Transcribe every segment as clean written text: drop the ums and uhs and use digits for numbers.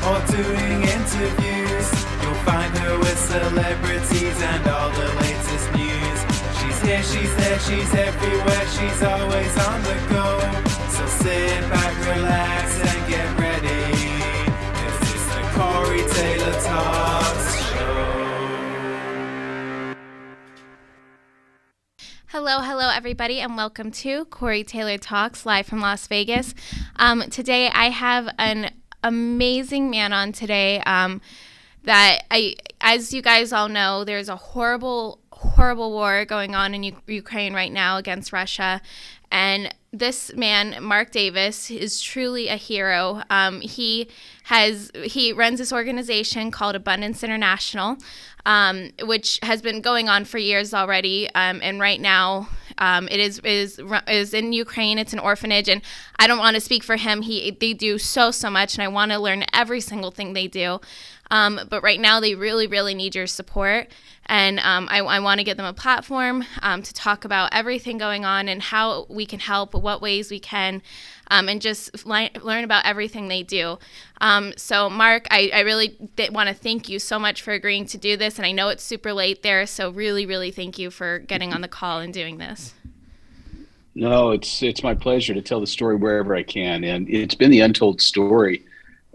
or doing interviews. You'll find her with celebrities and all the latest news. She's here, she's there, she's everywhere, she's always on the go. So sit back, relax, and get ready. This is the Corey Taylor Talks Show. Hello, everybody, and welcome to Corey Taylor Talks, live from Las Vegas. Today, I have an amazing man on today as you guys all know, there's a horrible war going on in Ukraine right now against Russia. And this man, Mark Davis, is truly a hero. He runs this organization called Abundance International, which has been going on for years already. And right now, it is in Ukraine. It's an orphanage, and I don't want to speak for him. They do so much, and I want to learn every single thing they do. But right now, they really need your support. And I want to give them a platform to talk about everything going on and how we can help, what ways we can, and just learn about everything they do. So, Mark, I really want to thank you so much for agreeing to do this. And I know it's super late there, so really thank you for getting on the call and doing this. No, it's my pleasure to tell the story wherever I can. And it's been the untold story.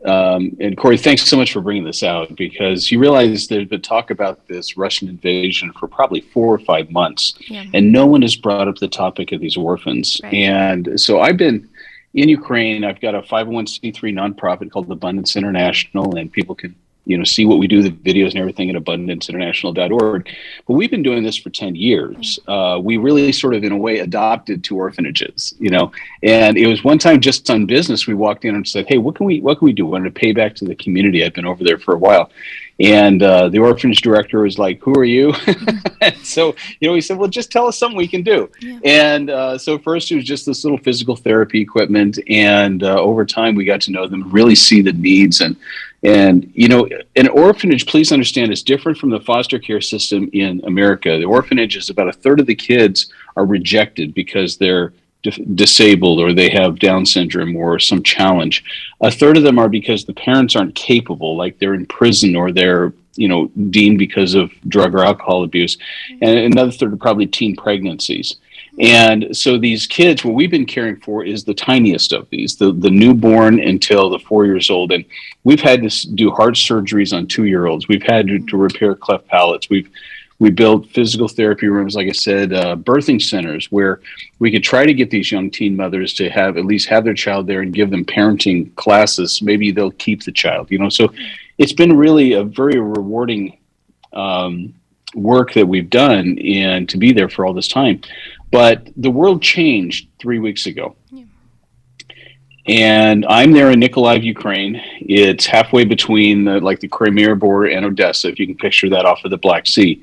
And Corey, thanks so much for bringing this out, because you realize there's been talk about this Russian invasion for probably 4 or 5 months, and no one has brought up the topic of these orphans. Right. And so I've been in Ukraine. I've got a 501c3 nonprofit called Abundance International, and people can see what we do, the videos and everything at abundanceinternational.org. But we've been doing this for 10 years. We really sort of, in a way, adopted 2 orphanages, and it was one time just on business. We walked in and said, hey, what can we do? We wanted to pay back to the community. I've been over there for a while. And the orphanage director was like, who are you? So, we said, well, just tell us something we can do. Yeah. And so first it was just this little physical therapy equipment. And over time, we got to know them, really see the needs. And an orphanage, please understand, is different from the foster care system in America. The orphanage is about a third of the kids are rejected because they're disabled or they have Down syndrome or some challenge. A third of them are because the parents aren't capable, like they're in prison or they're deemed because of drug or alcohol abuse. And another third are probably teen pregnancies. And so these kids, what we've been caring for is the tiniest of these, the newborn until the 4 years old. And we've had to do heart surgeries on 2-year-olds. We've had to repair cleft palates. We built physical therapy rooms, like I said, birthing centers where we could try to get these young teen mothers to at least have their child there and give them parenting classes. Maybe they'll keep the child, So it's been really a very rewarding work that we've done, and to be there for all this time. But the world changed 3 weeks ago. Yeah. And I'm there in Nikolaev, Ukraine. It's halfway between the Crimea border and Odessa, if you can picture that, off of the Black Sea.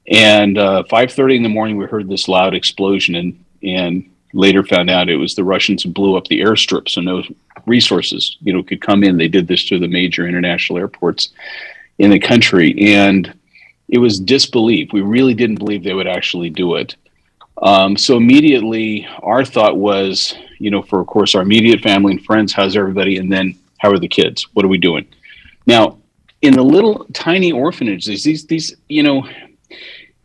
And 5:30 in the morning, we heard this loud explosion, and later found out it was the Russians who blew up the airstrip, so no resources, could come in. They did this to the major international airports in the country, and it was disbelief. We really didn't believe they would actually do it. So immediately our thought was, for of course our immediate family and friends, how's everybody? And then how are the kids? What are we doing? Now, in the little tiny orphanages, these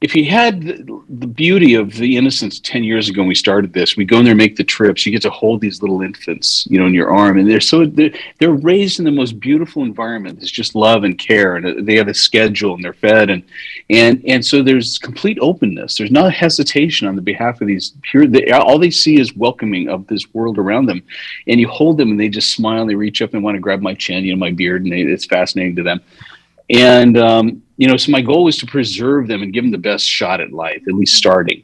if you had the beauty of the innocence 10 years ago when we started this, we go in there and make the trips. You get to hold these little infants, in your arm, and they're raised in the most beautiful environment. There's just love and care, and they have a schedule, and they're fed, and so there's complete openness. There's no hesitation on the behalf of these all they see is welcoming of this world around them, and you hold them, and they just smile, and they reach up and want to grab my chin, my beard, and it's fascinating to them. And, so my goal was to preserve them and give them the best shot at life, at least starting.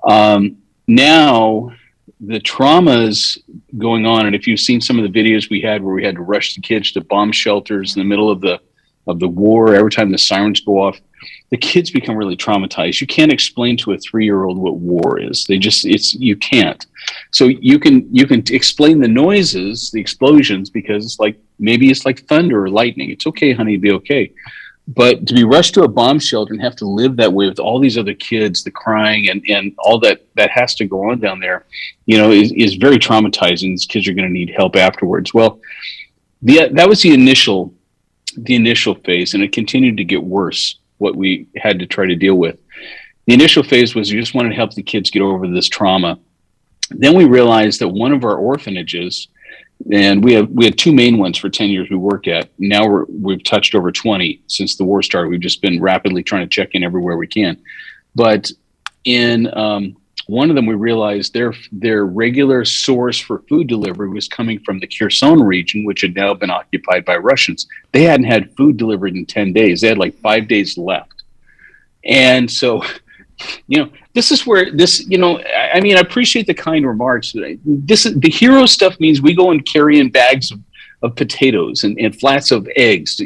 Now, the traumas going on, and if you've seen some of the videos we had where we had to rush the kids to bomb shelters in the middle of the war, every time the sirens go off, the kids become really traumatized. You can't explain to a 3-year-old what war is. You can't. So you can explain the noises, the explosions, because maybe it's like thunder or lightning. It's okay, honey, be okay. But to be rushed to a bomb shelter and have to live that way with all these other kids, the crying and all that has to go on down there, is very traumatizing. These kids are going to need help afterwards. Well, that was the initial the initial phase, and it continued to get worse, what we had to try to deal with. The initial phase was you just wanted to help the kids get over this trauma. Then we realized that one of our orphanages, and we had two main ones for 10 years we worked at. Now we've touched over 20 since the war started. We've just been rapidly trying to check in everywhere we can. But in one of them, we realized their regular source for food delivery was coming from the Kherson region, which had now been occupied by Russians. They hadn't had food delivered in 10 days. They had like 5 days left. And so, this is where this, I mean, I appreciate the kind remarks. The hero stuff means we go and carry in bags of potatoes and flats of eggs.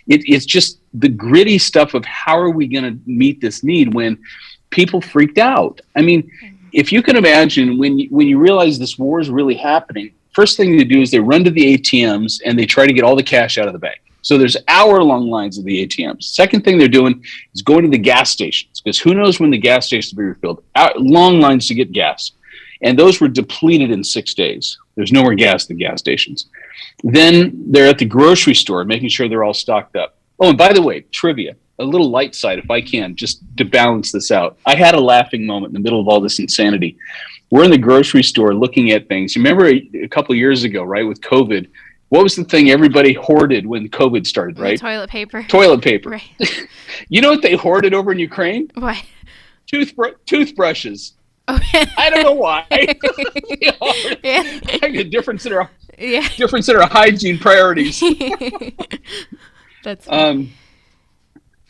It's just the gritty stuff of how are we going to meet this need when people freaked out. I mean, if you can imagine when you realize this war is really happening, first thing they do is they run to the ATMs and they try to get all the cash out of the bank. So there's hour-long lines at the ATMs. Second thing they're doing is going to the gas stations, because who knows when the gas stations will be refilled. Long lines to get gas. And those were depleted in 6 days. There's no more gas at the gas stations. Then they're at the grocery store, making sure they're all stocked up. Oh, and by the way, trivia, a little light side, if I can, just to balance this out. I had a laughing moment in the middle of all this insanity. We're in the grocery store looking at things. You remember a couple of years ago, right, with COVID, what was the thing everybody hoarded when COVID started, right? Toilet paper. Toilet paper. Right. You know what they hoarded over in Ukraine? What? Toothbrushes. Oh, I don't know why. yeah. Like a difference in our hygiene priorities. That's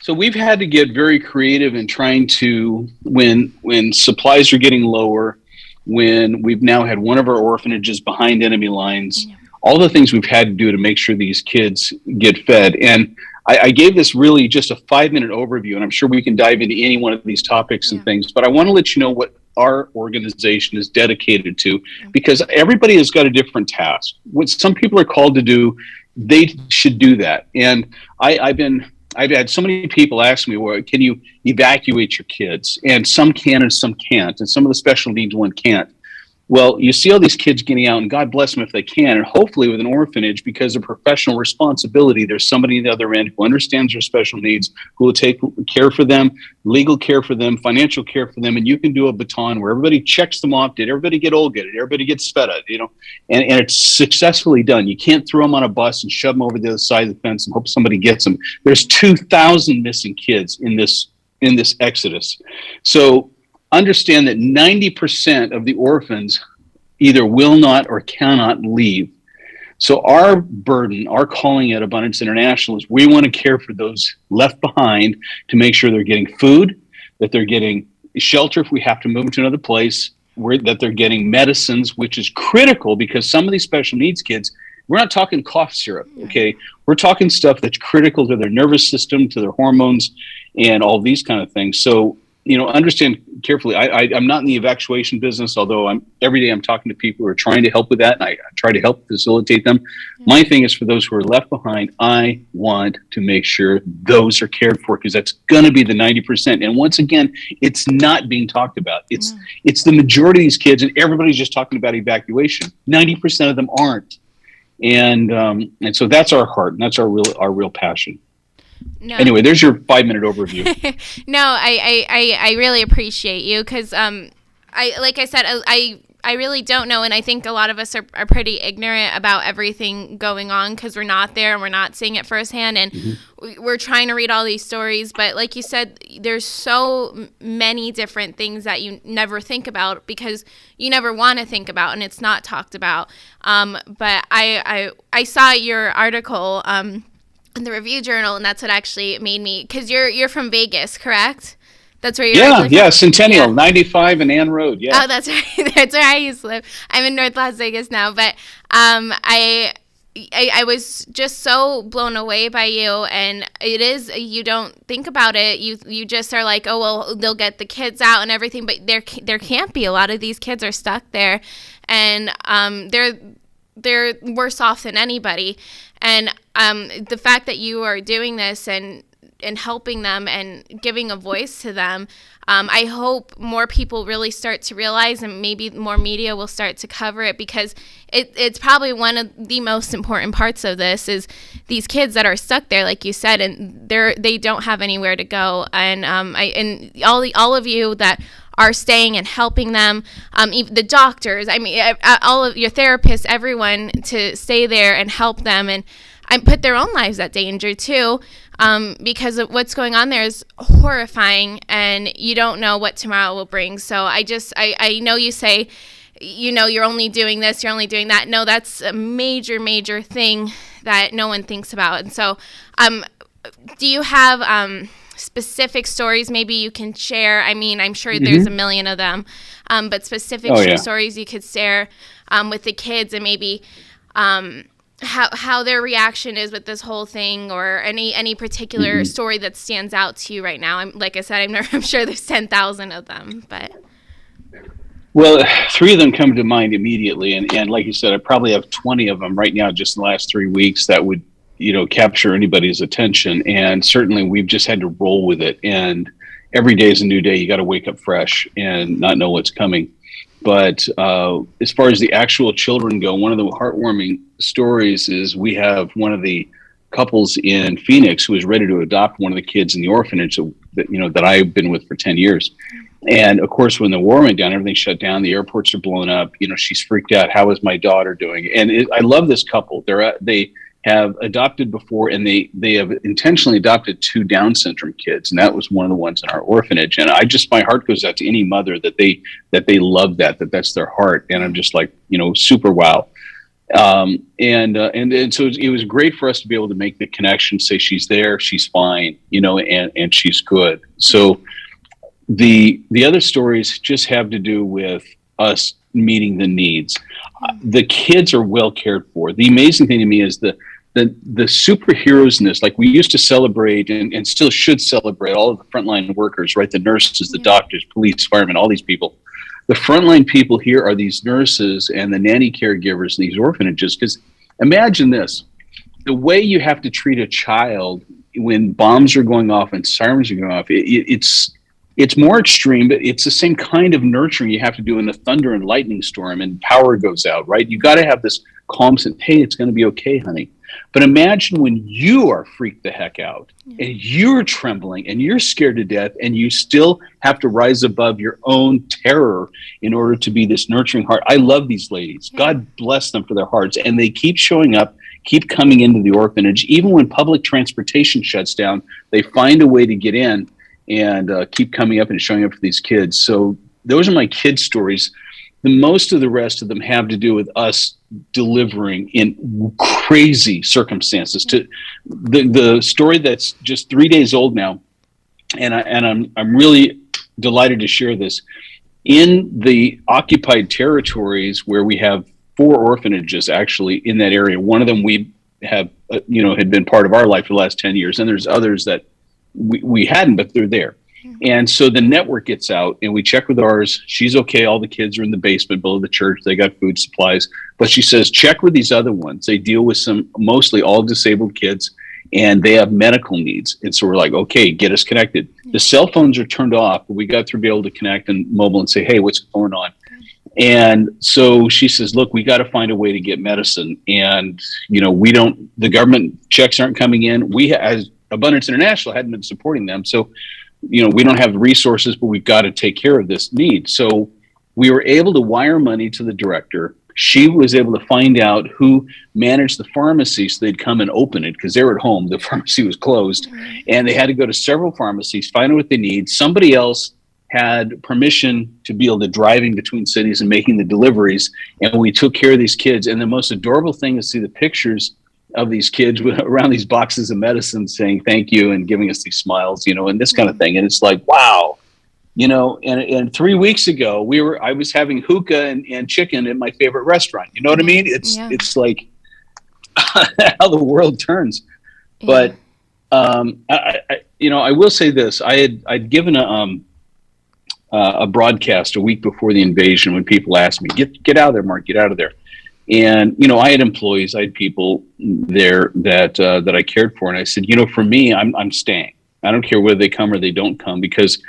so we've had to get very creative in trying to, when supplies are getting lower, when we've now had one of our orphanages behind enemy lines, all the things we've had to do to make sure these kids get fed. And I gave this really just a 5-minute overview, and I'm sure we can dive into any one of these topics and things, but I want to let you know what our organization is dedicated to, because everybody has got a different task. What some people are called to do, they should do that. And I've had so many people ask me, well, can you evacuate your kids? And some can and some can't, and some of the special needs one can't. Well, you see all these kids getting out, and God bless them if they can, and hopefully with an orphanage, because of professional responsibility, there's somebody on the other end who understands their special needs, who will take care for them, legal care for them, financial care for them, and you can do a baton where everybody checks them off. Did everybody get old? Did everybody get fed up? And it's successfully done. You can't throw them on a bus and shove them over the other side of the fence and hope somebody gets them. There's 2,000 missing kids in this exodus. So understand that 90% of the orphans either will not or cannot leave. So our burden, our calling at Abundance International is we want to care for those left behind to make sure they're getting food, that they're getting shelter if we have to move them to another place, that they're getting medicines, which is critical because some of these special needs kids, we're not talking cough syrup, okay? We're talking stuff that's critical to their nervous system, to their hormones, and all these kind of things. So, understand carefully. I'm not in the evacuation business, although every day I'm talking to people who are trying to help with that, and I try to help facilitate them. My thing is for those who are left behind, I want to make sure those are cared for, because that's going to be the 90%. And once again, it's not being talked about. It's the majority of these kids, and everybody's just talking about evacuation. 90% of them aren't, and so that's our heart, and that's our real passion. No. Anyway, there's your 5-minute overview. No, I really appreciate you, because like I said, I really don't know, and I think a lot of us are pretty ignorant about everything going on because we're not there and we're not seeing it firsthand, and we're trying to read all these stories. But like you said, there's so many different things that you never think about because you never want to think about, and it's not talked about. But I saw your article in the Review Journal, and that's what actually made me, because you're from Vegas, correct? That's where you're Centennial, 95 and Ann Road, yeah. Oh, that's right. That's where I used to live. I'm in North Las Vegas now, but I was just so blown away by you, and it is, you don't think about it. You just are like, oh, well, they'll get the kids out and everything, but there can't be. A lot of these kids are stuck there, and they're worse off than anybody. And the fact that you are doing this and and helping them and giving a voice to them. I hope more people really start to realize, and maybe more media will start to cover it, because it's probably one of the most important parts of this is these kids that are stuck there, like you said, and they don't have anywhere to go. And all of you that are staying and helping them, even the doctors, I mean, all of your therapists, everyone, to stay there and help them and put their own lives at danger too, because of what's going on there is horrifying, and you don't know what tomorrow will bring. So I know you say, you're only doing this, you're only doing that. No, that's a major, major thing that no one thinks about. And so, do you have specific stories maybe you can share? I mean, I'm sure there's a million of them, but specific stories you could share with the kids, and maybe how their reaction is with this whole thing, or any particular story that stands out to you right now. Like I said, I'm sure there's 10,000 of them, but. Well, 3 of them come to mind immediately, and like you said, I probably have 20 of them right now just in the last 3 weeks that would capture anybody's attention. And certainly we've just had to roll with it, and every day is a new day. You got to wake up fresh and not know what's coming. But as far as the actual children go, one of the heartwarming stories is we have one of the couples in Phoenix who is ready to adopt one of the kids in the orphanage that I've been with for 10 years. And of course, when the war went down, everything shut down, the airports are blown up, she's freaked out. How is my daughter doing? And I love this couple. They have adopted before, and they have intentionally adopted 2 Down syndrome kids. And that was one of the ones in our orphanage. And my heart goes out to any mother that they love that's their heart. And I'm just like, super wow. And so it was great for us to be able to make the connection, say she's there, she's fine, and she's good. So the other stories just have to do with us meeting the needs. The kids are well cared for. The amazing thing to me is the superheroesness. Like, we used to celebrate and still should celebrate all of the frontline workers, right? The nurses, the doctors, police, firemen, all these people. The frontline people here are these nurses and the nanny caregivers in these orphanages. Because imagine this, the way you have to treat a child when bombs are going off and sirens are going off, it's more extreme, but it's the same kind of nurturing you have to do in a thunder and lightning storm and power goes out, right? You got to have this calm sense. Hey, it's going to be okay, honey. But imagine when you are freaked the heck out and you're trembling and you're scared to death, and you still have to rise above your own terror in order to be this nurturing heart. I love these ladies. God bless them for their hearts. And they keep showing up, keep coming into the orphanage. Even when public transportation shuts down, they find a way to get in and keep coming up and showing up for these kids. So those are my kids' stories. Most of the rest of them have to do with us delivering in crazy circumstances. To the story that's just 3 days old now, and I'm really delighted to share this. In the occupied territories where we have 4 orphanages actually in that area, one of them we have had been part of our life for the last 10 years, and there's others that we hadn't, but they're there. And so the network gets out and we check with ours. She's okay. All the kids are in the basement below the church. They got food supplies. But she says, check with these other ones. They deal with mostly all disabled kids, and they have medical needs. And so we're like, okay, get us connected. The cell phones are turned off, but we got to be able to connect and mobile and say, hey, what's going on? And so she says, look, we got to find a way to get medicine. And, the government checks aren't coming in. We, as Abundance International, hadn't been supporting them. So, we don't have the resources, but we've got to take care of this need. So we were able to wire money to the director. She was able to find out who managed the pharmacy so they'd come and open it, because they were at home. The pharmacy was closed, and they had to go to several pharmacies, find out what they need. Somebody else had permission to be able to driving between cities and making the deliveries. And we took care of these kids. And the most adorable thing is to see the pictures of these kids around these boxes of medicine saying thank you and giving us these smiles, and this kind of thing. And it's like, wow, and 3 weeks ago I was having hookah and chicken at my favorite restaurant. You know what I mean? It's like how the world turns. But I will say this. I'd given a broadcast a week before the invasion when people asked me, get out of there, Mark, get out of there. And, I had employees, I had people there that I cared for. And I said, for me, I'm staying. I don't care whether they come or they don't come, because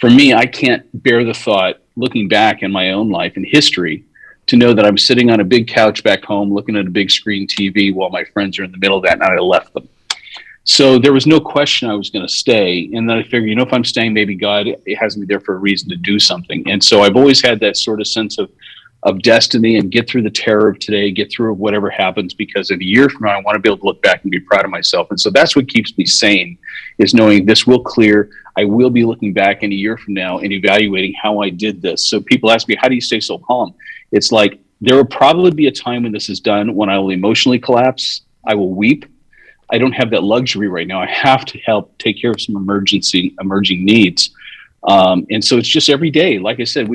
for me, I can't bear the thought, looking back in my own life and history, to know that I'm sitting on a big couch back home looking at a big screen TV while my friends are in the middle of that night. I left them. So there was no question I was going to stay. And then I figured, if I'm staying, maybe God has me there for a reason to do something. And so I've always had that sort of sense of destiny, and get through the terror of today, get through whatever happens, because in a year from now, I want to be able to look back and be proud of myself. And so that's what keeps me sane, is knowing this will clear. I will be looking back in a year from now and evaluating how I did this. So people ask me, how do you stay so calm? It's like, there will probably be a time when this is done, when I will emotionally collapse. I will weep. I don't have that luxury right now. I have to help take care of some emerging needs. And so it's just every day. Like I said,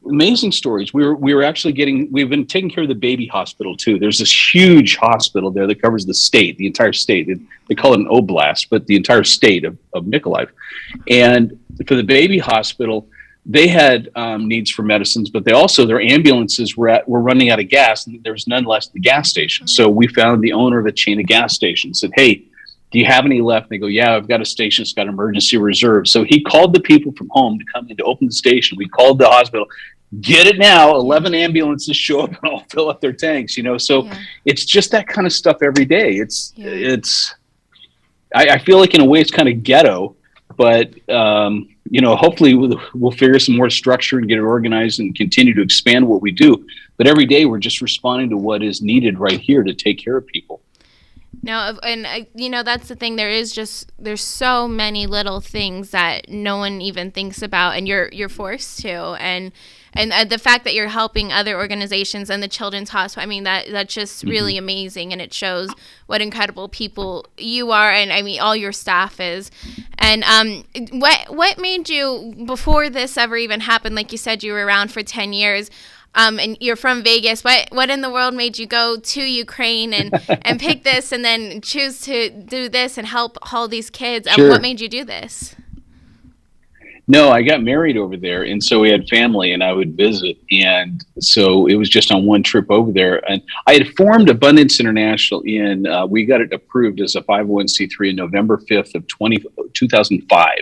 amazing stories. We've been taking care of the baby hospital too. There's this huge hospital there that covers the entire state. They call it an oblast, but the entire state of Mykolaiv. And for the baby hospital, they had needs for medicines, but their ambulances were running out of gas, and there was none left at the gas station. So we found the owner of a chain of gas stations, said, "Hey, do you have any left?" And they go, "Yeah, I've got a station that's got emergency reserve." So he called the people from home to come in to open the station. We called the hospital, "Get it now." 11 ambulances show up and all fill up their tanks, So it's just that kind of stuff every day. I feel like in a way it's kind of ghetto, but hopefully we'll figure some more structure and get it organized and continue to expand what we do. But every day we're just responding to what is needed right here to take care of people. No, and that's the thing. There's so many little things that no one even thinks about, and you're forced to, and the fact that you're helping other organizations and the Children's Hospital. I mean, that's just really amazing, and it shows what incredible people you are, and I mean all your staff is. And what made you, before this ever even happened? Like you said, you were around for 10 years. And you're from Vegas. What in the world made you go to Ukraine and pick this, and then choose to do this and help all these kids? Sure. What made you do this? No, I got married over there, and so we had family, and I would visit, and so it was just on one trip over there. And I had formed Abundance International we got it approved as a 501c3 in November 5th of 2005.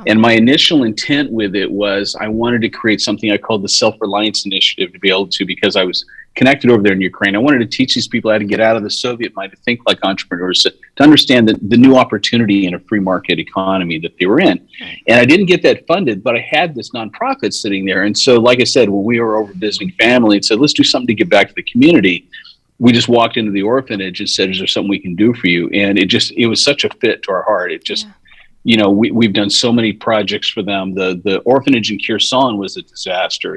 And my initial intent with it was I wanted to create something I called the Self-Reliance Initiative, to be able to, because I was connected over there in Ukraine, I wanted to teach these people how to get out of the Soviet mind, to think like entrepreneurs, to understand the new opportunity in a free market economy that they were in. And I didn't get that funded, but I had this nonprofit sitting there. And so, like I said, when we were over visiting family and said, let's do something to give back to the community, we just walked into the orphanage and said, is there something we can do for you? And it was such a fit to our heart. It just... we've done so many projects for them. The orphanage in Kherson was a disaster.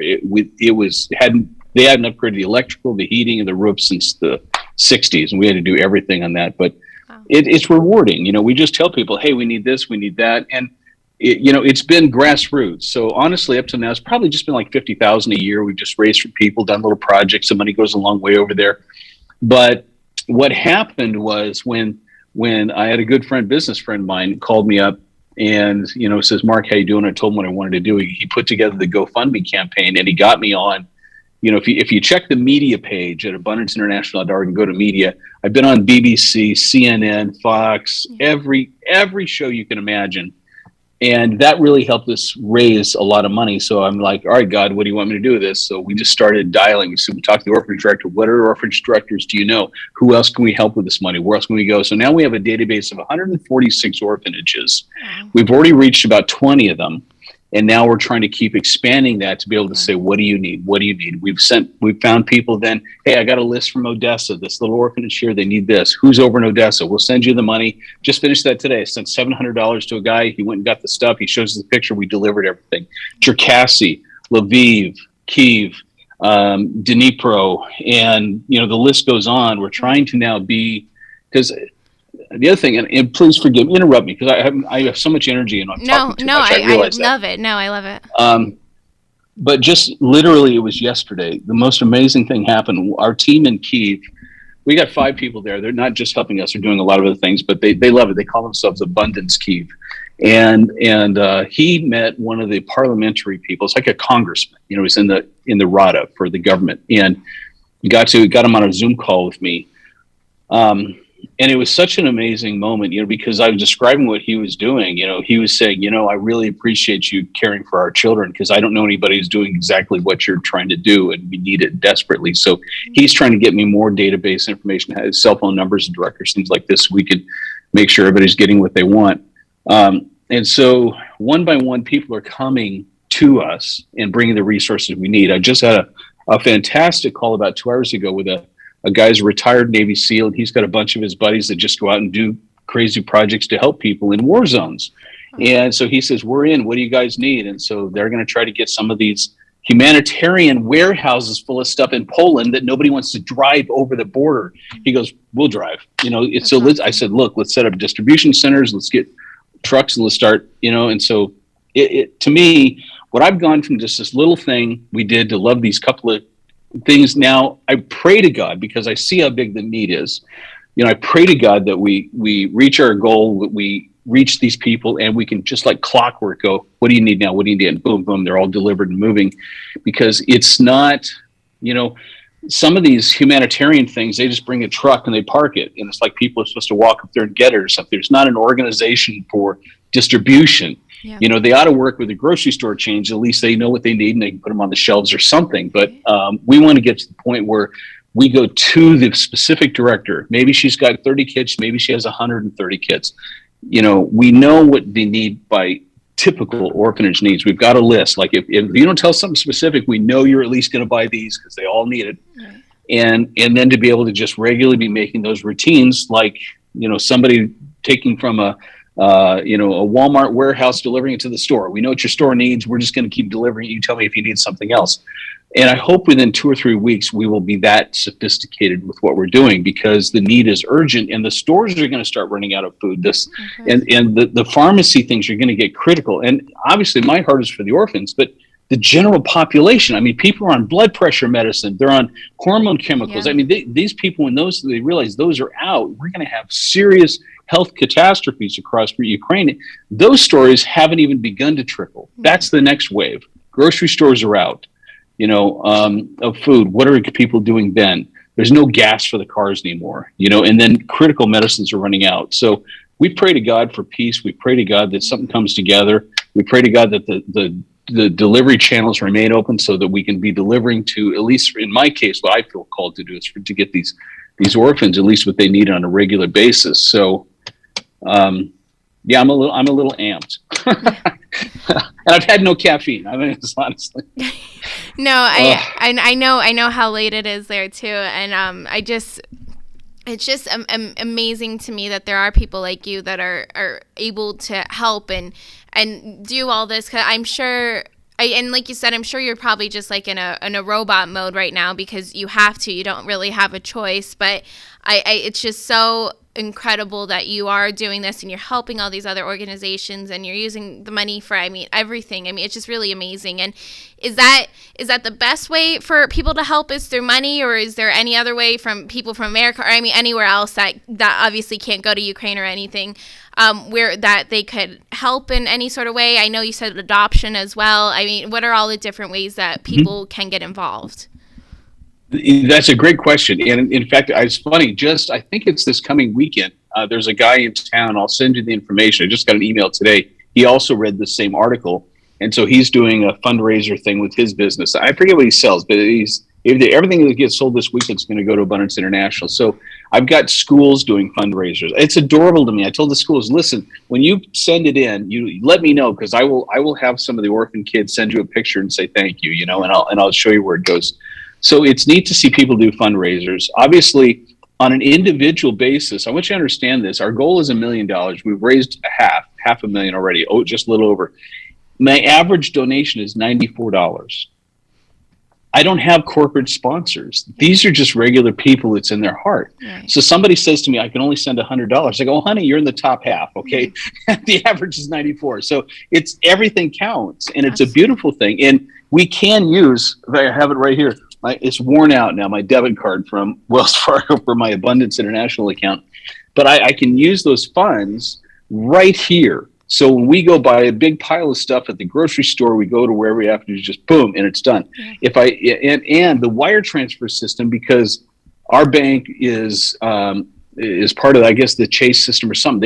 They hadn't upgraded the electrical, the heating, and the roof since the 60s, and we had to do everything on that. But it's rewarding. We just tell people, hey, we need this, we need that, and it's been grassroots. So honestly, up to now, it's probably just been like $50,000 a year. We've just raised for people, done little projects. The money goes a long way over there. But what happened was when I had a good business friend of mine, called me up and, says, Mark, how you doing? I told him what I wanted to do. He put together the GoFundMe campaign, and he got me on, if you check the media page at AbundanceInternational.org and go to media, I've been on BBC, CNN, Fox, every show you can imagine. And that really helped us raise a lot of money. So I'm like, all right, God, what do you want me to do with this? So we just started dialing. So we talked to the orphanage director. What other orphanage directors do you know? Who else can we help with this money? Where else can we go? So now we have a database of 146 orphanages. We've already reached about 20 of them. And now we're trying to keep expanding that to be able to say, what do you need? What do you need? We've found people then, hey, I got a list from Odessa, this little orphanage here, they need this. Who's over in Odessa? We'll send you the money. Just finished that today. I sent $700 to a guy. He went and got the stuff. He shows us the picture. We delivered everything. Cherkasy, Lviv, Kyiv, Dnipro, and the list goes on. We're trying to now be, because the other thing, and please interrupt me, because I have so much energy and I'm talking too much. I love it. No, I love it. But just literally, it was yesterday. The most amazing thing happened. Our team in Kyiv, we got 5 people there. They're not just helping us; they're doing a lot of other things. But they love it. They call themselves Abundance Kyiv, and he met one of the parliamentary people. It's like a congressman. He's in the Rada for the government, and got him on a Zoom call with me. And it was such an amazing moment, because I was describing what he was doing. He was saying, I really appreciate you caring for our children, because I don't know anybody who's doing exactly what you're trying to do, and we need it desperately. So he's trying to get me more database information, his cell phone numbers and directors, things like this, so we can make sure everybody's getting what they want. And so one by one, people are coming to us and bringing the resources we need. I just had a fantastic call about 2 hours ago with a guy's a retired Navy SEAL, and he's got a bunch of his buddies that just go out and do crazy projects to help people in war zones. And so he says, we're in, what do you guys need? And so they're going to try to get some of these humanitarian warehouses full of stuff in Poland that nobody wants to drive over the border. He goes, we'll drive. I said, look, let's set up distribution centers, let's get trucks, and let's start, and so it to me, what I've gone from just this little thing we did to love these couple of things. Now I pray to God, because I see how big the need is. I pray to God that we reach our goal, that we reach these people, and we can just like clockwork go, what do you need now? What do you need? And boom, boom, they're all delivered and moving. Because it's not, some of these humanitarian things, they just bring a truck and they park it. And it's like people are supposed to walk up there and get it or something. There's not an organization for distribution. Yeah. They ought to work with the grocery store chains. At least they know what they need and they can put them on the shelves or something. But we want to get to the point where we go to the specific director. Maybe she's got 30 kits. Maybe she has 130 kits. We know what they need by typical orphanage needs. We've got a list. Like if you don't tell something specific, we know you're at least going to buy these because they all need it. Right. And then to be able to just regularly be making those routines, like, somebody taking from a Walmart warehouse, delivering it to the store. We know what your store needs. We're just going to keep delivering it. You tell me if you need something else. And I hope within 2 or 3 weeks, we will be that sophisticated with what we're doing, because the need is urgent and the stores are going to start running out of food. And the pharmacy things are going to get critical. And obviously my heart is for the orphans, but the general population, I mean, people are on blood pressure medicine. They're on hormone chemicals. Yeah. I mean, these people, when they realize those are out, we're going to have serious health catastrophes across Ukraine. Those stories haven't even begun to trickle. That's the next wave. Grocery stores are out, of food. What are people doing then? There's no gas for the cars anymore, and then critical medicines are running out. So we pray to God for peace. We pray to God that something comes together. We pray to God that the delivery channels remain open so that we can be delivering to, at least in my case, what I feel called to do is to get these orphans at least what they need on a regular basis. So, I'm a little amped, and I've had no caffeine. I mean, honestly. No, I know how late it is there too, and it's just amazing to me that there are people like you that are able to help and do all this. 'Cause I'm sure. And like you said, I'm sure you're probably just like in a robot mode right now because you have to. You don't really have a choice. But it's just so incredible that you are doing this and you're helping all these other organizations and you're using the money for, everything. It's just really amazing. And is that the best way for people to help is through money, or is there any other way from people from America or anywhere else that obviously can't go to Ukraine or anything, where that they could help in any sort of way? I know you said adoption as well. What are all the different ways that people can get involved? That's a great question. And in fact, it's funny, I think it's this coming weekend. There's a guy in town. I'll send you the information. I just got an email today. He also read the same article. And so he's doing a fundraiser thing with his business. I forget what he sells, but everything that gets sold this weekend is going to go to Abundance International. So I've got schools doing fundraisers. It's adorable to me. I told the schools, listen, when you send it in, you let me know, because I will have some of the orphan kids send you a picture and say thank you, and I'll show you where it goes. So it's neat to see people do fundraisers. Obviously, on an individual basis, I want you to understand this. Our goal is $1 million. We've raised half a million already. Just a little over. My average donation is $94. I don't have corporate sponsors. These are just regular people that's in their heart. Right. So somebody says to me, I can only send $100. I go, oh, honey, you're in the top half, okay? Mm-hmm. The average is 94. So it's everything counts, and it's a beautiful thing. And we can use, I have it right here, it's worn out now, my debit card from Wells Fargo for my Abundance International account. But I can use those funds right here. So when we go buy a big pile of stuff at the grocery store, we go to wherever we have to do, just boom, and it's done. Yeah. And the wire transfer system, because our bank is is part of, I guess, the Chase system or something.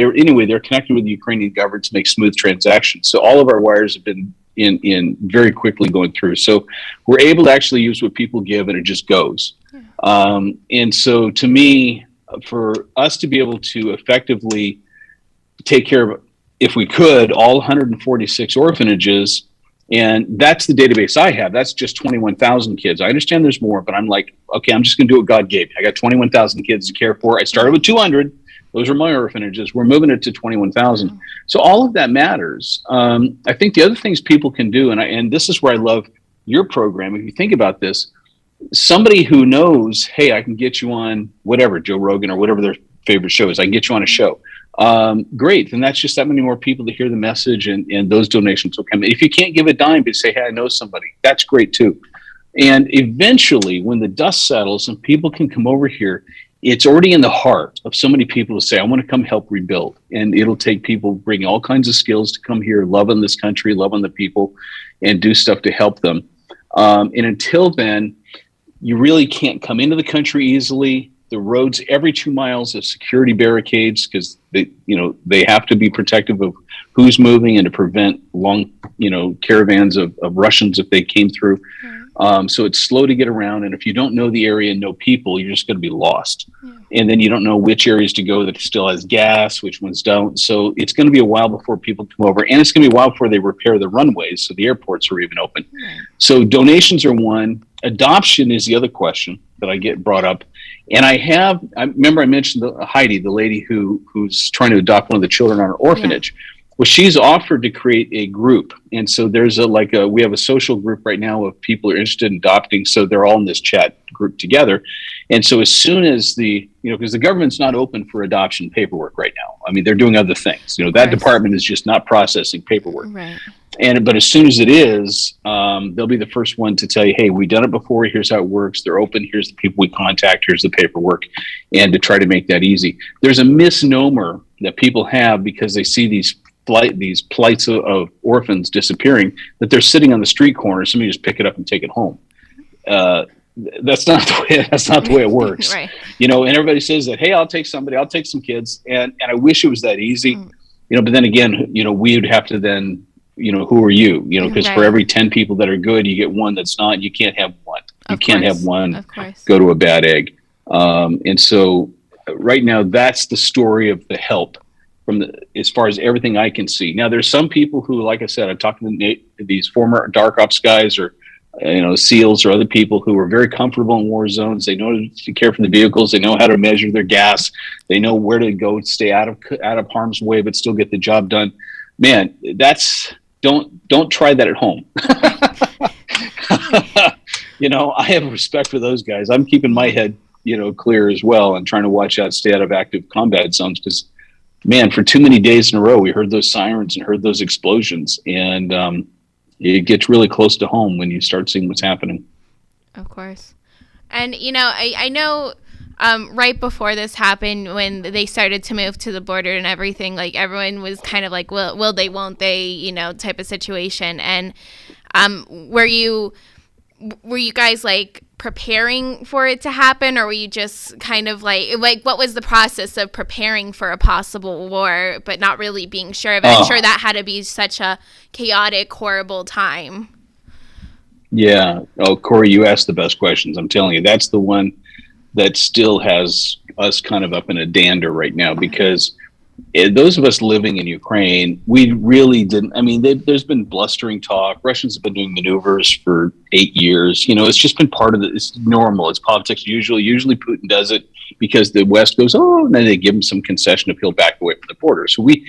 They're connected with the Ukrainian government to make smooth transactions. So all of our wires have been in very quickly going through. So we're able to actually use what people give, and it just goes. And so to me, for us to be able to effectively take care of, if we could, all 146 orphanages, and that's the database I have. That's just 21,000 kids. I understand there's more, but I'm like, okay, I'm just going to do what God gave me. I got 21,000 kids to care for. I started with 200. Those are my orphanages. We're moving it to 21,000. So all of that matters. I think the other things people can do, and this is where I love your program. If you think about this, somebody who knows, hey, I can get you on whatever, Joe Rogan or whatever their favorite show is, I can get you on a show. Great. Then that's just that many more people to hear the message, and those donations will come in. If you can't give a dime, but say, hey, I know somebody, that's great too. And eventually, when the dust settles and people can come over here, it's already in the heart of so many people to say, I want to come help rebuild. And it'll take people bringing all kinds of skills to come here, loving this country, loving the people, and do stuff to help them. And until then, you really can't come into the country easily. The roads, every 2 miles of security barricades, because they have to be protective of who's moving and to prevent long, caravans of Russians if they came through. So it's slow to get around. And if you don't know the area and know people, you're just going to be lost. And then you don't know which areas to go that still has gas, which ones don't. So it's going to be a while before people come over. And it's going to be a while before they repair the runways so the airports are even open. So donations are one. Adoption is the other question that I get brought up. And I remember I mentioned Heidi, the lady who's trying to adopt one of the children on an orphanage. Well, she's offered to create a group. And so there's we have a social group right now of people who are interested in adopting. So they're all in this chat group together. And so as soon as because the government's not open for adoption paperwork right now. I mean, they're doing other things. That department is just not processing paperwork. Right. But as soon as it is, they'll be the first one to tell you, hey, we've done it before. Here's how it works. They're open. Here's the people we contact. Here's the paperwork. And to try to make that easy. There's a misnomer that people have because they see these plights of orphans disappearing, that they're sitting on the street corner. Somebody just pick it up and take it home. That's not the way it works. Right. And everybody says that, hey, I'll take somebody, I'll take some kids. And I wish it was that easy, but then again, we would have to then, who are you? Because for every 10 people that are good, you get one that's not. You can't have one. You can't have one go to a bad egg. And so right now, that's the story of the help as far as everything I can see. Now, there's some people who, like I said, I'm talking to these former dark ops guys or SEALs or other people who are very comfortable in war zones. They know to care for the vehicles. They know how to measure their gas. They know where to go, stay out of harm's way, but still get the job done. Man, don't try that at home. I have respect for those guys. I'm keeping my head, clear as well, and trying to watch out, stay out of active combat zones, because, man, for too many days in a row, we heard those sirens and heard those explosions, and it gets really close to home when you start seeing what's happening. Of course. And, I know right before this happened, when they started to move to the border and everything, like, everyone was kind of like, will they, won't they, type of situation. And were you guys like preparing for it to happen, or were you just kind of like what was the process of preparing for a possible war but not really being sure of it? I'm sure that had to be such a chaotic, horrible time. Yeah. Oh, Corey, you asked the best questions. I'm telling you, that's the one that still has us kind of up in a dander right now, because those of us living in Ukraine, we really didn't. I mean, there's been blustering talk. Russians have been doing maneuvers for 8 years. It's just been part of it. It's normal. It's politics. Usually Putin does it because the West goes, oh, and then they give him some concession if he'll back away from the border. So we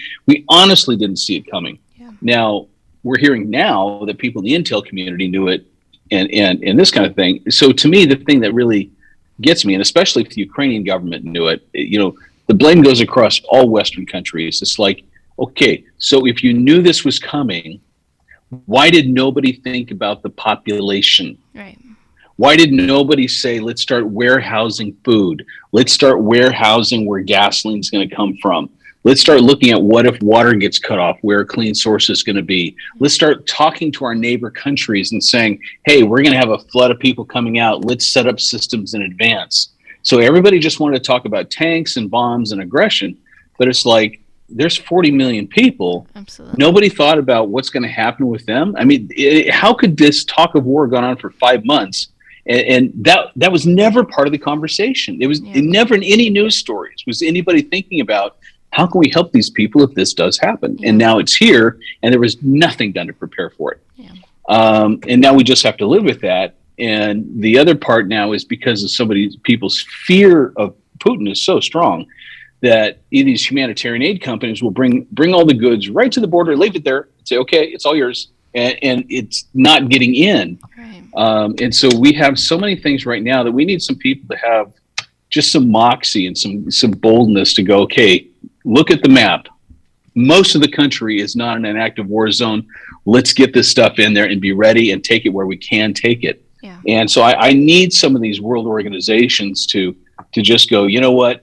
honestly didn't see it coming. Yeah. Now, we're hearing now that people in the intel community knew it and this kind of thing. So to me, the thing that really gets me, and especially if the Ukrainian government knew it, the blame goes across all Western countries. It's like, okay, so if you knew this was coming, why did nobody think about the population? Right. Why did nobody say, let's start warehousing food? Let's start warehousing where gasoline's going to come from. Let's start looking at what if water gets cut off, where a clean source is going to be. Let's start talking to our neighbor countries and saying, hey, we're going to have a flood of people coming out. Let's set up systems in advance. So everybody just wanted to talk about tanks and bombs and aggression, but it's like, there's 40 million people. Absolutely. Nobody thought about what's going to happen with them. I mean, how could this talk of war gone on for 5 months? And that was never part of the conversation. It was never in any news stories was anybody thinking about how can we help these people if this does happen? And now it's here, and there was nothing done to prepare for it. And now we just have to live with that. And the other part now is because of people's fear of Putin is so strong that these humanitarian aid companies will bring all the goods right to the border, leave it there, say, okay, it's all yours. And it's not getting in. Right. And so we have so many things right now that we need some people to have just some moxie and some boldness to go, okay, look at the map. Most of the country is not in an active war zone. Let's get this stuff in there and be ready and take it where we can take it. Yeah. And so I need some of these world organizations to just go, you know what?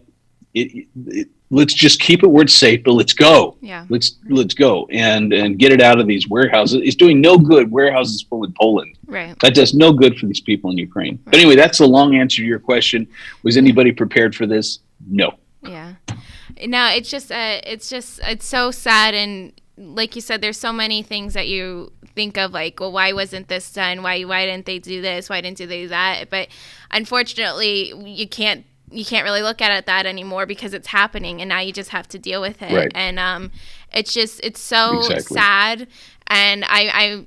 Let's just keep it where it's safe, but let's go. Yeah. Let's go and get it out of these warehouses. It's doing no good. Warehouses full in Poland. Right. That does no good for these people in Ukraine. Right. But anyway, that's the long answer to your question. Was anybody prepared for this? No. Yeah. No, it's so sad. And like you said, there's so many things that you think of, like, well, why wasn't this done? Why didn't they do this? Why didn't they do that? But unfortunately, you can't really look at it that anymore because it's happening, and now you just have to deal with it. Right. And it's so Exactly. sad. And I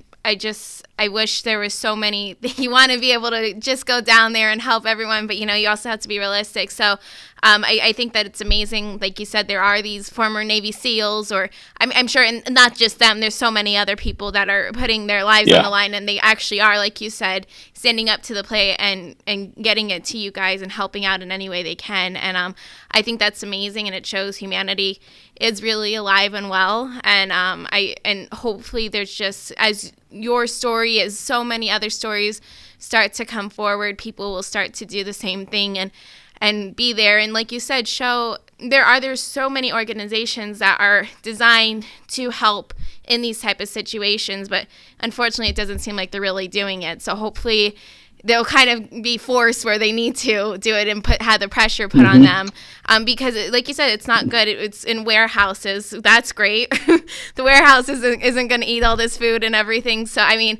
wish there was so many. You want to be able to just go down there and help everyone, but you also have to be realistic. So I think that it's amazing. Like you said, there are these former Navy SEALs, or I'm sure, and not just them. There's so many other people that are putting their lives on the line, and they actually are, like you said, standing up to the plate and getting it to you guys and helping out in any way they can. And I think that's amazing, and it shows humanity is really alive and well. And and hopefully there's just, as your story, as so many other stories start to come forward, people will start to do the same thing and be there. And like you said, show there's so many organizations that are designed to help in these type of situations, but unfortunately it doesn't seem like they're really doing it. So hopefully they'll kind of be forced where they need to do it and have the pressure put on them. Because like you said, it's not good. It's in warehouses. That's great. The warehouse isn't going to eat all this food and everything. So, I mean,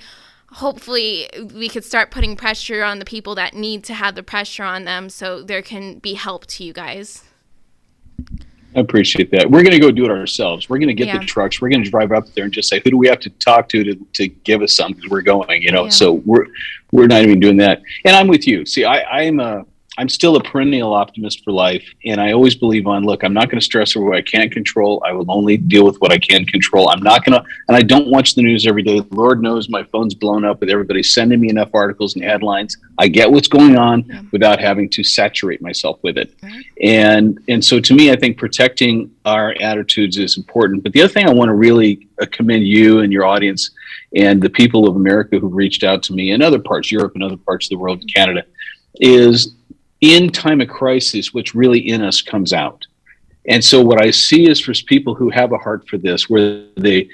hopefully we could start putting pressure on the people that need to have the pressure on them so there can be help to you guys. I appreciate that. We're going to go do it ourselves. We're going to get the trucks. We're going to drive up there and just say, who do we have to talk to give us something? Because we're going, So we're not even doing that. And I'm with you. See, I'm still a perennial optimist for life. And I always believe I'm not going to stress over what I can't control. I will only deal with what I can control. I'm not going to, and I don't watch the news every day. Lord knows my phone's blown up with everybody sending me enough articles and headlines. I get what's going on without having to saturate myself with it. And so to me, I think protecting our attitudes is important. But the other thing I want to really commend you and your audience and the people of America who've reached out to me in other parts, Europe and other parts of the world, Canada, is in time of crisis, what's really in us comes out. And so what I see is for people who have a heart for this, where they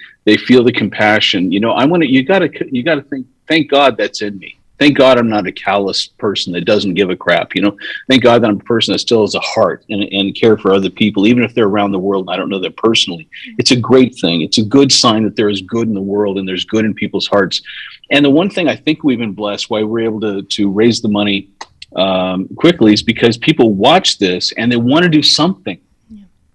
feel the compassion, you gotta think, thank God that's in me. Thank God I'm not a callous person that doesn't give a crap. Thank God that I'm a person that still has a heart and care for other people, even if they're around the world and I don't know them personally. It's a great thing. It's a good sign that there is good in the world and there's good in people's hearts. And the one thing I think we've been blessed why we're able to raise the money quickly is because people watch this and they want to do something.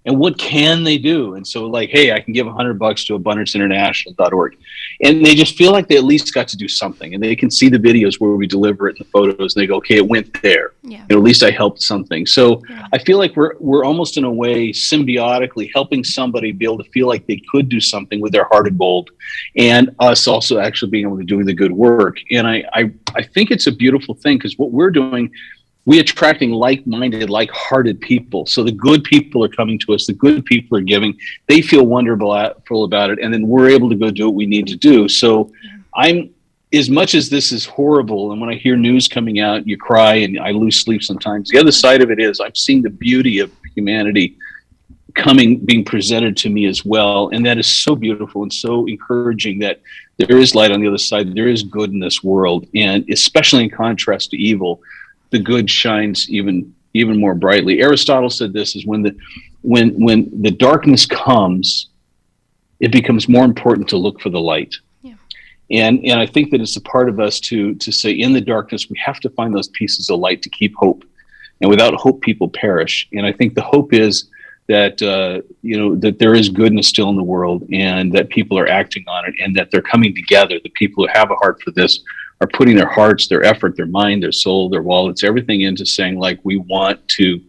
And what can they do? And so hey, I can give $100 to abundanceinternational.org. And they just feel like they at least got to do something. And they can see the videos where we deliver it and the photos and they go, okay, it went there. Yeah. And at least I helped something. So I feel like we're almost in a way symbiotically helping somebody be able to feel like they could do something with their heart of gold, and us also actually being able to do the good work. And I think it's a beautiful thing because what we're doing, we're attracting like-minded, like-hearted people. So the good people are coming to us. The good people are giving. They feel wonderful about it. And then we're able to go do what we need to do. So I'm, as much as this is horrible, and when I hear news coming out, you cry and I lose sleep sometimes. The other side of it is I'm seeing the beauty of humanity being presented to me as well. And that is so beautiful and so encouraging that there is light on the other side. There is good in this world. And especially in contrast to evil, the good shines even even more brightly. Aristotle said this is when the darkness comes, it becomes more important to look for the light. Yeah. And I think that it's a part of us to say in the darkness, we have to find those pieces of light to keep hope. And without hope, people perish. And I think the hope is that, that there is goodness still in the world and that people are acting on it and that they're coming together. The people who have a heart for this are putting their hearts, their effort, their mind, their soul, their wallets, everything into saying, like, we want to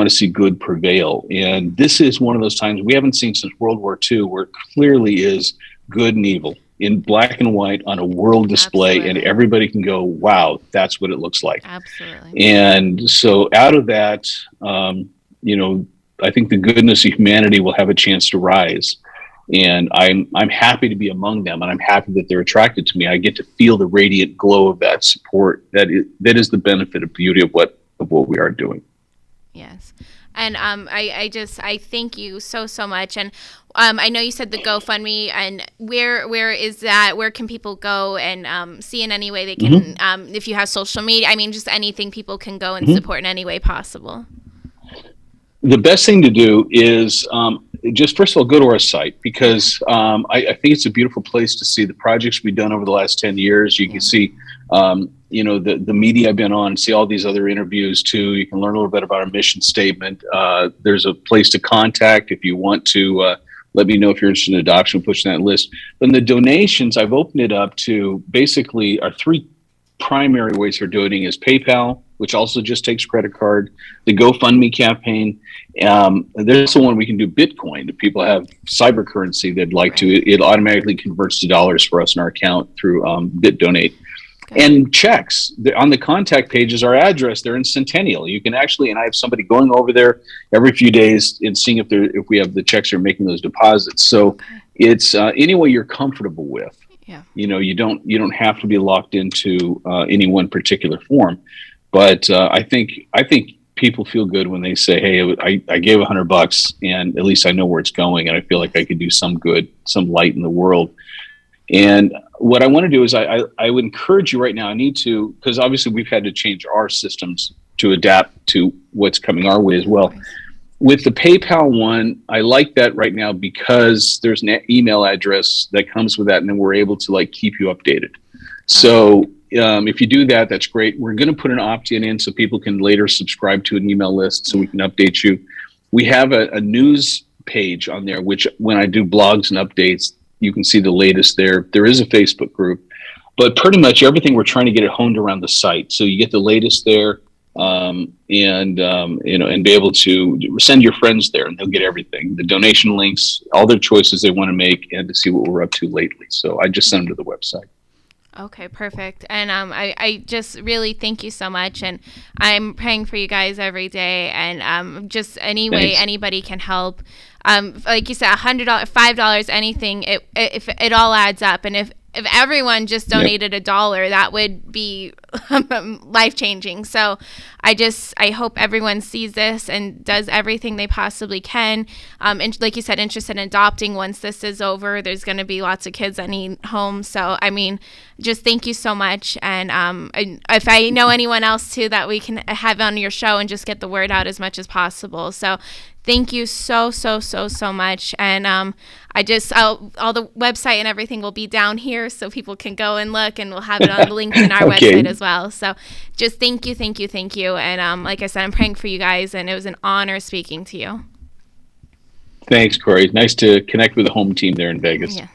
see good prevail. And this is one of those times we haven't seen since World War II where it clearly is good and evil in black and white on a world display. Absolutely. And everybody can go, wow, that's what it looks like. Absolutely. And so out of that, I think the goodness of humanity will have a chance to rise. And I'm happy to be among them, and I'm happy that they're attracted to me. I get to feel the radiant glow of that support. That is the benefit of beauty of what we are doing. Yes. And I thank you so much. And I know you said the GoFundMe, and where is that? Where can people go and see in any way they can, if you have social media, I mean, just anything people can go and support in any way possible? The best thing to do is just, first of all, go to our site, because I think it's a beautiful place to see the projects we've done over the last 10 years. You can see, the media I've been on, see all these other interviews too. You can learn a little bit about our mission statement. There's a place to contact if you want to let me know if you're interested in adoption, push that list. Then the donations, I've opened it up to basically our three primary ways for donating is PayPal, which also just takes credit card, the GoFundMe campaign. There's the one we can do Bitcoin. If people have cyber currency they'd like to, it automatically converts to dollars for us in our account through BitDonate. Okay. And checks on the contact page is our address. They're in Centennial. You can actually, and I have somebody going over there every few days and seeing if we have the checks or making those deposits. So it's any way you're comfortable with. Yeah. You don't have to be locked into any one particular form. But I think people feel good when they say, "Hey, I gave $100, and at least I know where it's going, and I feel like I could do some good, some light in the world." And what I want to do is I would encourage you right now. I need to, because obviously we've had to change our systems to adapt to what's coming our way as well. With the PayPal one, I like that right now because there's an email address that comes with that, and then we're able to keep you updated. So if you do that, that's great. We're going to put an opt-in in so people can later subscribe to an email list so we can update you. We have a news page on there, which when I do blogs and updates, you can see the latest there. There is a Facebook group, but pretty much everything we're trying to get it honed around the site. So you get the latest there, and be able to send your friends there, and they'll get everything, the donation links, all their choices they want to make, and to see what we're up to lately. So I just send them to the website. Okay, perfect. And I just really thank you so much. And I'm praying for you guys every day. And just any way anybody can help. Like you said, $100, $5, anything, if it all adds up. And if everyone just donated $1, that would be life-changing. So I hope everyone sees this and does everything they possibly can. And like you said, interested in adopting once this is over. There's going to be lots of kids that need homes. So, I mean, just thank you so much. And if I know anyone else, too, that we can have on your show and just get the word out as much as possible. So thank you so much. And all the website and everything will be down here so people can go and look, and we'll have it on the link in our website as well. So just thank you. And like I said, I'm praying for you guys, and it was an honor speaking to you. Thanks, Corey. Nice to connect with the home team there in Vegas. Yeah,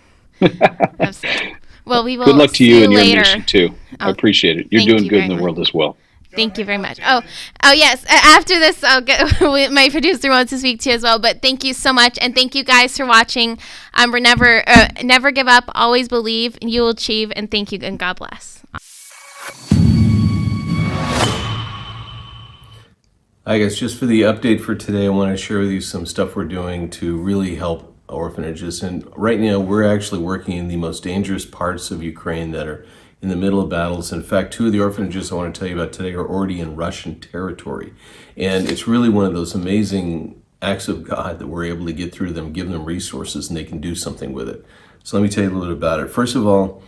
absolutely. Well, we will. Good luck to you and later. your mission too. I appreciate it. You're doing good in the world as well. Thank you very much. Oh, yes. After this, I'll get my producer wants to speak to you as well. But thank you so much, and thank you guys for watching. Never give up. Always believe, and you will achieve. And thank you, and God bless. Hi guys, just for the update for today, I want to share with you some stuff we're doing to really help orphanages. And right now, we're actually working in the most dangerous parts of Ukraine that are in the middle of battles. In fact, 2 of the orphanages I want to tell you about today are already in Russian territory. And it's really one of those amazing acts of God that we're able to get through them, give them resources, and they can do something with it. So let me tell you a little bit about it. First of all,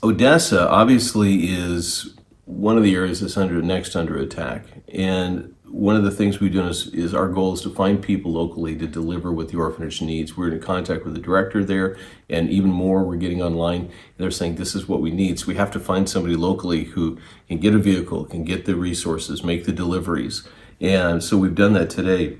Odessa obviously is one of the areas that's next under attack. And one of the things we do is our goal is to find people locally to deliver what the orphanage needs. We're in contact with the director there, and even more, we're getting online. And they're saying this is what we need. So we have to find somebody locally who can get a vehicle, can get the resources, make the deliveries. And so we've done that today.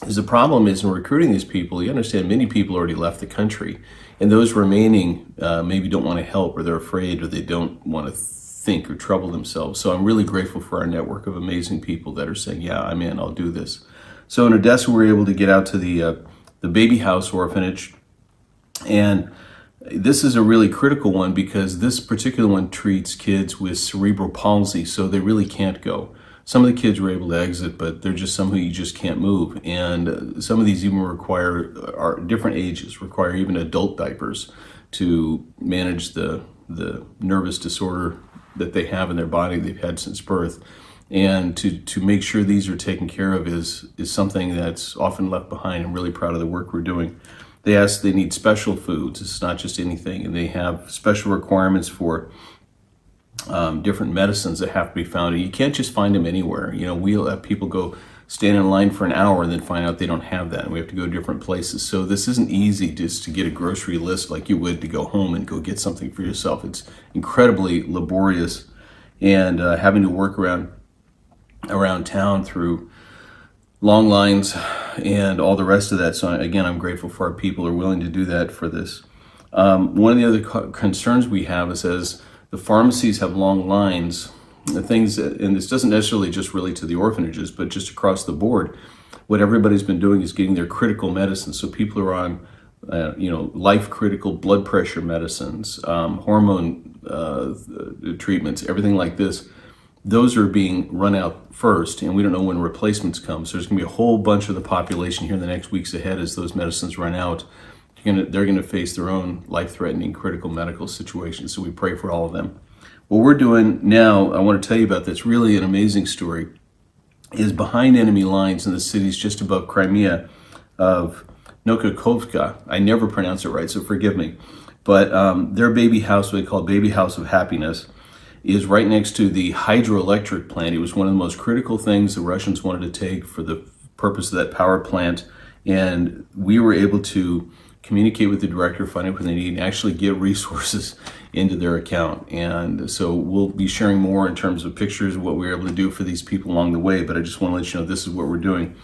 Because the problem is in recruiting these people, you understand many people already left the country, and those remaining maybe don't want to help, or they're afraid, or they don't want to think or trouble themselves. So I'm really grateful for our network of amazing people that are saying, yeah, I'm in, I'll do this. So in Odessa, we were able to get out to the baby house orphanage, and this is a really critical one because this particular one treats kids with cerebral palsy, so they really can't go. Some of the kids were able to exit, but they're just some who you just can't move. And some of these even are different ages, require even adult diapers to manage the nervous disorder that they have in their body they've had since birth. And to make sure these are taken care of is something that's often left behind. I'm really proud of the work we're doing. They need special foods. It's not just anything. And they have special requirements for different medicines that have to be found. You can't just find them anywhere. You know, we'll have people go stand in line for an hour and then find out they don't have that, and we have to go to different places. So this isn't easy just to get a grocery list like you would to go home and go get something for yourself. It's incredibly laborious, and having to work around town through long lines and all the rest of that. So again, I'm grateful for our people who are willing to do that for this. One of the other concerns we have is as the pharmacies have long lines, the things, and this doesn't necessarily just relate to the orphanages, but just across the board, what everybody's been doing is getting their critical medicines. So people are on, life-critical blood pressure medicines, hormone treatments, everything like this. Those are being run out first, and we don't know when replacements come. So there's going to be a whole bunch of the population here in the next weeks ahead as those medicines run out. They're going to face their own life-threatening critical medical situations. So we pray for all of them. What we're doing now, I want to tell you about that's really an amazing story, is behind enemy lines in the cities just above Crimea of Nokakovka. I never pronounce it right, so forgive me. But their baby house, what they call Baby House of Happiness, is right next to the hydroelectric plant. It was one of the most critical things the Russians wanted to take for the purpose of that power plant. And we were able to communicate with the director, find out what they need, and actually get resources into their account. And so we'll be sharing more in terms of pictures of what we were able to do for these people along the way, but I just want to let you know this is what we're doing.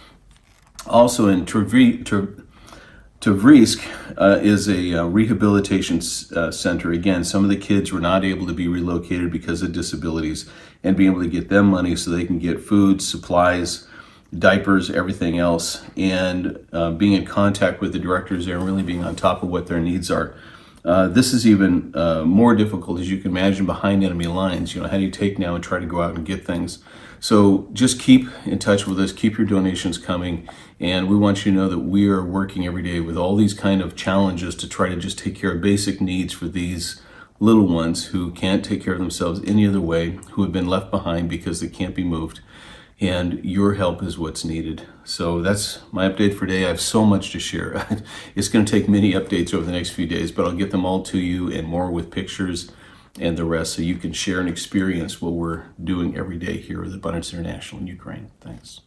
Also in Tavrisk is a rehabilitation center. Again, some of the kids were not able to be relocated because of disabilities, and being able to get them money so they can get food, supplies, diapers, everything else, and being in contact with the directors there and really being on top of what their needs are. This is even more difficult, as you can imagine, behind enemy lines. You know, how do you take now and try to go out and get things? So just keep in touch with us, keep your donations coming, and we want you to know that we are working every day with all these kind of challenges to try to just take care of basic needs for these little ones who can't take care of themselves any other way, who have been left behind because they can't be moved. And your help is what's needed. So that's my update for today. I have so much to share. It's going to take many updates over the next few days, but I'll get them all to you and more with pictures and the rest so you can share and experience what we're doing every day here at Abundance International in Ukraine. Thanks.